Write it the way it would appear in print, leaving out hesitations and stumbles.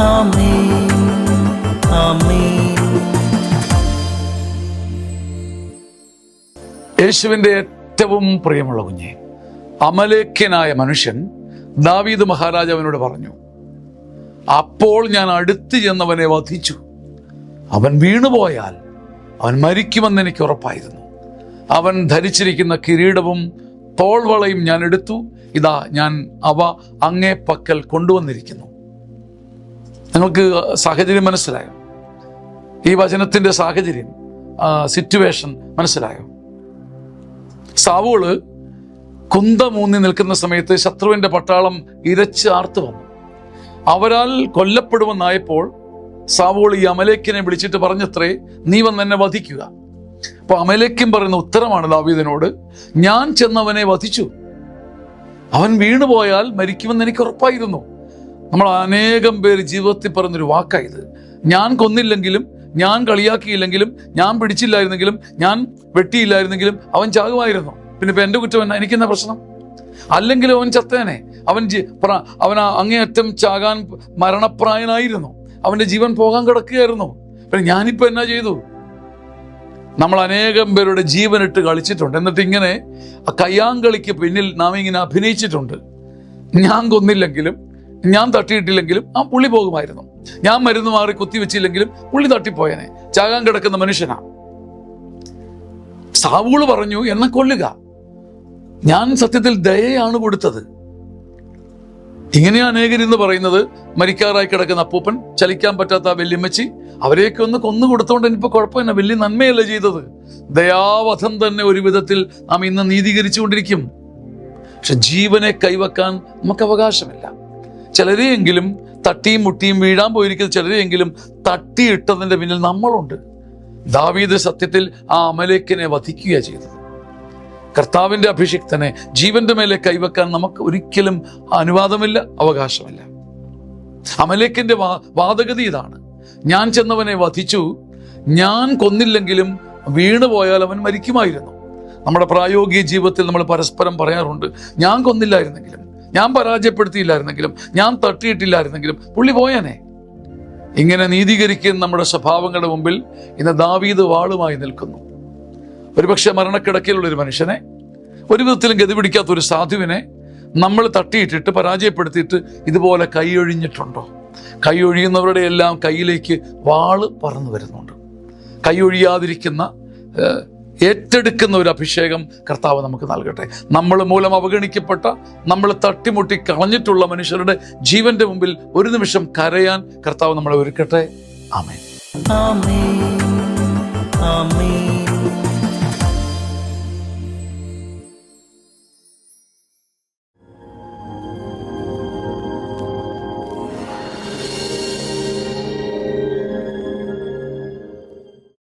ആമേൻ, ആമേൻ. യേശുവിൻ്റെ ഏറ്റവും പ്രിയമുള്ള കുഞ്ഞെ, അമലേക്യനായ മനുഷ്യൻ ദാവീദ് മഹാരാജാവിനോട് പറഞ്ഞു, അപ്പോൾ ഞാൻ അടുത്ത് ചെന്നവനെ വധിച്ചു. അവൻ വീണുപോയാൽ അവൻ മരിക്കുമെന്ന് എനിക്ക് ഉറപ്പായിരുന്നു. അവൻ ധരിച്ചിരിക്കുന്ന കിരീടവും തോൾവളയും ഞാൻ എടുത്തു. ഇതാ ഞാൻ അവ അങ്ങേ പക്കൽ കൊണ്ടുവന്നിരിക്കുന്നു. നിങ്ങൾക്ക് സാഹചര്യം മനസ്സിലായോ? ഈ വചനത്തിൻ്റെ സാഹചര്യം, സിറ്റുവേഷൻ മനസ്സിലായോ? സാവൂള് കുന്തമൂന്നി നിൽക്കുന്ന സമയത്ത് ശത്രുവിൻ്റെ പട്ടാളം ഇരച്ച് ആർത്തു വന്നു. അവരാൽ കൊല്ലപ്പെടുമെന്നായപ്പോൾ സാവൂൾ ഈ അമലേക്കിനെ വിളിച്ചിട്ട് പറഞ്ഞത്രേ, നീ വന്ന് എന്നെ വധിക്കുക. അപ്പൊ അമലേക്യൻ പറയുന്ന ഉത്തരമാണ് ദാവീദിനോട്, ഞാൻ ചെന്നവനെ വധിച്ചു. അവൻ വീണുപോയാൽ മരിക്കുമെന്ന് എനിക്ക് ഉറപ്പായിരുന്നു. നമ്മൾ അനേകം പേര് ജീവിതത്തിൽ പറഞ്ഞൊരു വാക്കായത്. ഞാൻ കൊന്നില്ലെങ്കിലും, ഞാൻ കളിയാക്കിയില്ലെങ്കിലും, ഞാൻ പിടിച്ചില്ലായിരുന്നെങ്കിലും, ഞാൻ വെട്ടിയില്ലായിരുന്നെങ്കിലും അവൻ ചാകുമായിരുന്നു. പിന്നെ ഇപ്പൊ എന്റെ കുറ്റം എന്നാ? എനിക്കെന്നാ പ്രശ്നം? അല്ലെങ്കിലും അവൻ ചത്തേനെ. അവൻ അങ്ങേയറ്റം ചാകാൻ മരണപ്രായനായിരുന്നു. അവന്റെ ജീവൻ പോകാൻ കിടക്കുകയായിരുന്നു. പിന്നെ ഞാനിപ്പോ എന്നാ ചെയ്തു? നമ്മൾ അനേകം പേരുടെ ജീവനിട്ട് കളിച്ചിട്ടുണ്ട്. എന്നിട്ട് ഇങ്ങനെ കയ്യാങ്കളിക്ക് പിന്നിൽ നാം ഇങ്ങനെ അഭിനയിച്ചിട്ടുണ്ട്. ഞാൻ കൊന്നില്ലെങ്കിലും, ഞാൻ തട്ടിയിട്ടില്ലെങ്കിലും ആ പുള്ളി പോകുമായിരുന്നു. ഞാൻ മരുന്ന് മാറി കുത്തിവെച്ചില്ലെങ്കിലും പുള്ളി തട്ടിപ്പോയനെ. ചാകാൻ കിടക്കുന്ന മനുഷ്യനാ. സാവൂള് പറഞ്ഞു, എന്നെ കൊല്ലുക. ഞാൻ സത്യത്തിൽ ദയയാണ് കൊടുത്തത്. ഇങ്ങനെയാ അനേകരിന്ന് പറയുന്നത്. മരിക്കാറായി കിടക്കുന്ന അപ്പൂപ്പൻ, ചലിക്കാൻ പറ്റാത്ത വല്യമ്മച്ചി, അവരെയൊക്കെ ഒന്ന് കൊന്നു കൊടുത്തോണ്ട് ഇനിയിപ്പോ കുഴപ്പമില്ല, വലിയ നന്മയല്ല ചെയ്തത്. ദയാവധം തന്നെ ഒരു വിധത്തിൽ നാം ഇന്ന് നീതീകരിച്ചുകൊണ്ടിരിക്കും. പക്ഷെ ജീവനെ കൈവെക്കാൻ നമുക്ക് അവകാശമില്ല. ചിലരെയെങ്കിലും തട്ടിയും മുട്ടിയും വീഴാൻ പോയിരിക്കുന്ന ചിലരെയെങ്കിലും തട്ടിയിട്ടതിന്റെ പിന്നിൽ നമ്മളുണ്ട്. ദാവീദ് സത്യത്തിൽ ആ അമലേക്കിനെ വധിക്കുക ചെയ്തത്. കർത്താവിന്റെ അഭിഷിക്തനെ ജീവന്റെ മേലെ കൈവെക്കാൻ നമുക്ക് ഒരിക്കലും അനുവാദമില്ല, അവകാശമില്ല. അമലേക്കിന്റെ വാദഗതി ഇതാണ്: ഞാൻ ചെന്നവനെ വധിച്ചു, ഞാൻ കൊന്നില്ലെങ്കിലും വീണുപോയാൽ അവൻ മരിക്കുമായിരുന്നു. നമ്മുടെ പ്രായോഗിക ജീവിതത്തിൽ നമ്മൾ പരസ്പരം പറയാറുണ്ട്, ഞാൻ കൊന്നില്ലായിരുന്നെങ്കിലും, ഞാൻ പരാജയപ്പെടുത്തിയില്ലായിരുന്നെങ്കിലും, ഞാൻ തട്ടിയിട്ടില്ലായിരുന്നെങ്കിലും പുള്ളി പോയാനെ. ഇങ്ങനെ നീതീകരിക്കുന്ന നമ്മുടെ സ്വഭാവങ്ങളുടെ മുമ്പിൽ ഇന്ന് ദാവീദ് വാളുമായി നിൽക്കുന്നു. ഒരുപക്ഷെ മരണക്കിടക്കയിലുള്ളൊരു മനുഷ്യനെ, ഒരു വിധത്തിലും ഗതി പിടിക്കാത്ത ഒരു സാധുവിനെ നമ്മൾ തട്ടിയിട്ടിട്ട് പരാജയപ്പെടുത്തിയിട്ട് ഇതുപോലെ കൈയൊഴിഞ്ഞിട്ടുണ്ടോ? കൈയൊഴിയുന്നവരുടെ എല്ലാം കയ്യിലേക്ക് വാള് പറന്നു വരുന്നുണ്ട്. കൈയൊഴിയാതിരിക്കുന്ന, ഏറ്റെടുക്കുന്ന ഒരു അഭിഷേകം കർത്താവ് നമുക്ക് നൽകട്ടെ. നമ്മൾ മൂലം അവഗണിക്കപ്പെട്ട, നമ്മൾ തട്ടിമുട്ടി കളഞ്ഞിട്ടുള്ള മനുഷ്യരുടെ ജീവന്റെ മുമ്പിൽ ഒരു നിമിഷം കരയാൻ കർത്താവ് നമ്മളെ ഒരുക്കട്ടെ. ആമേൻ, ആമേൻ, ആമേൻ.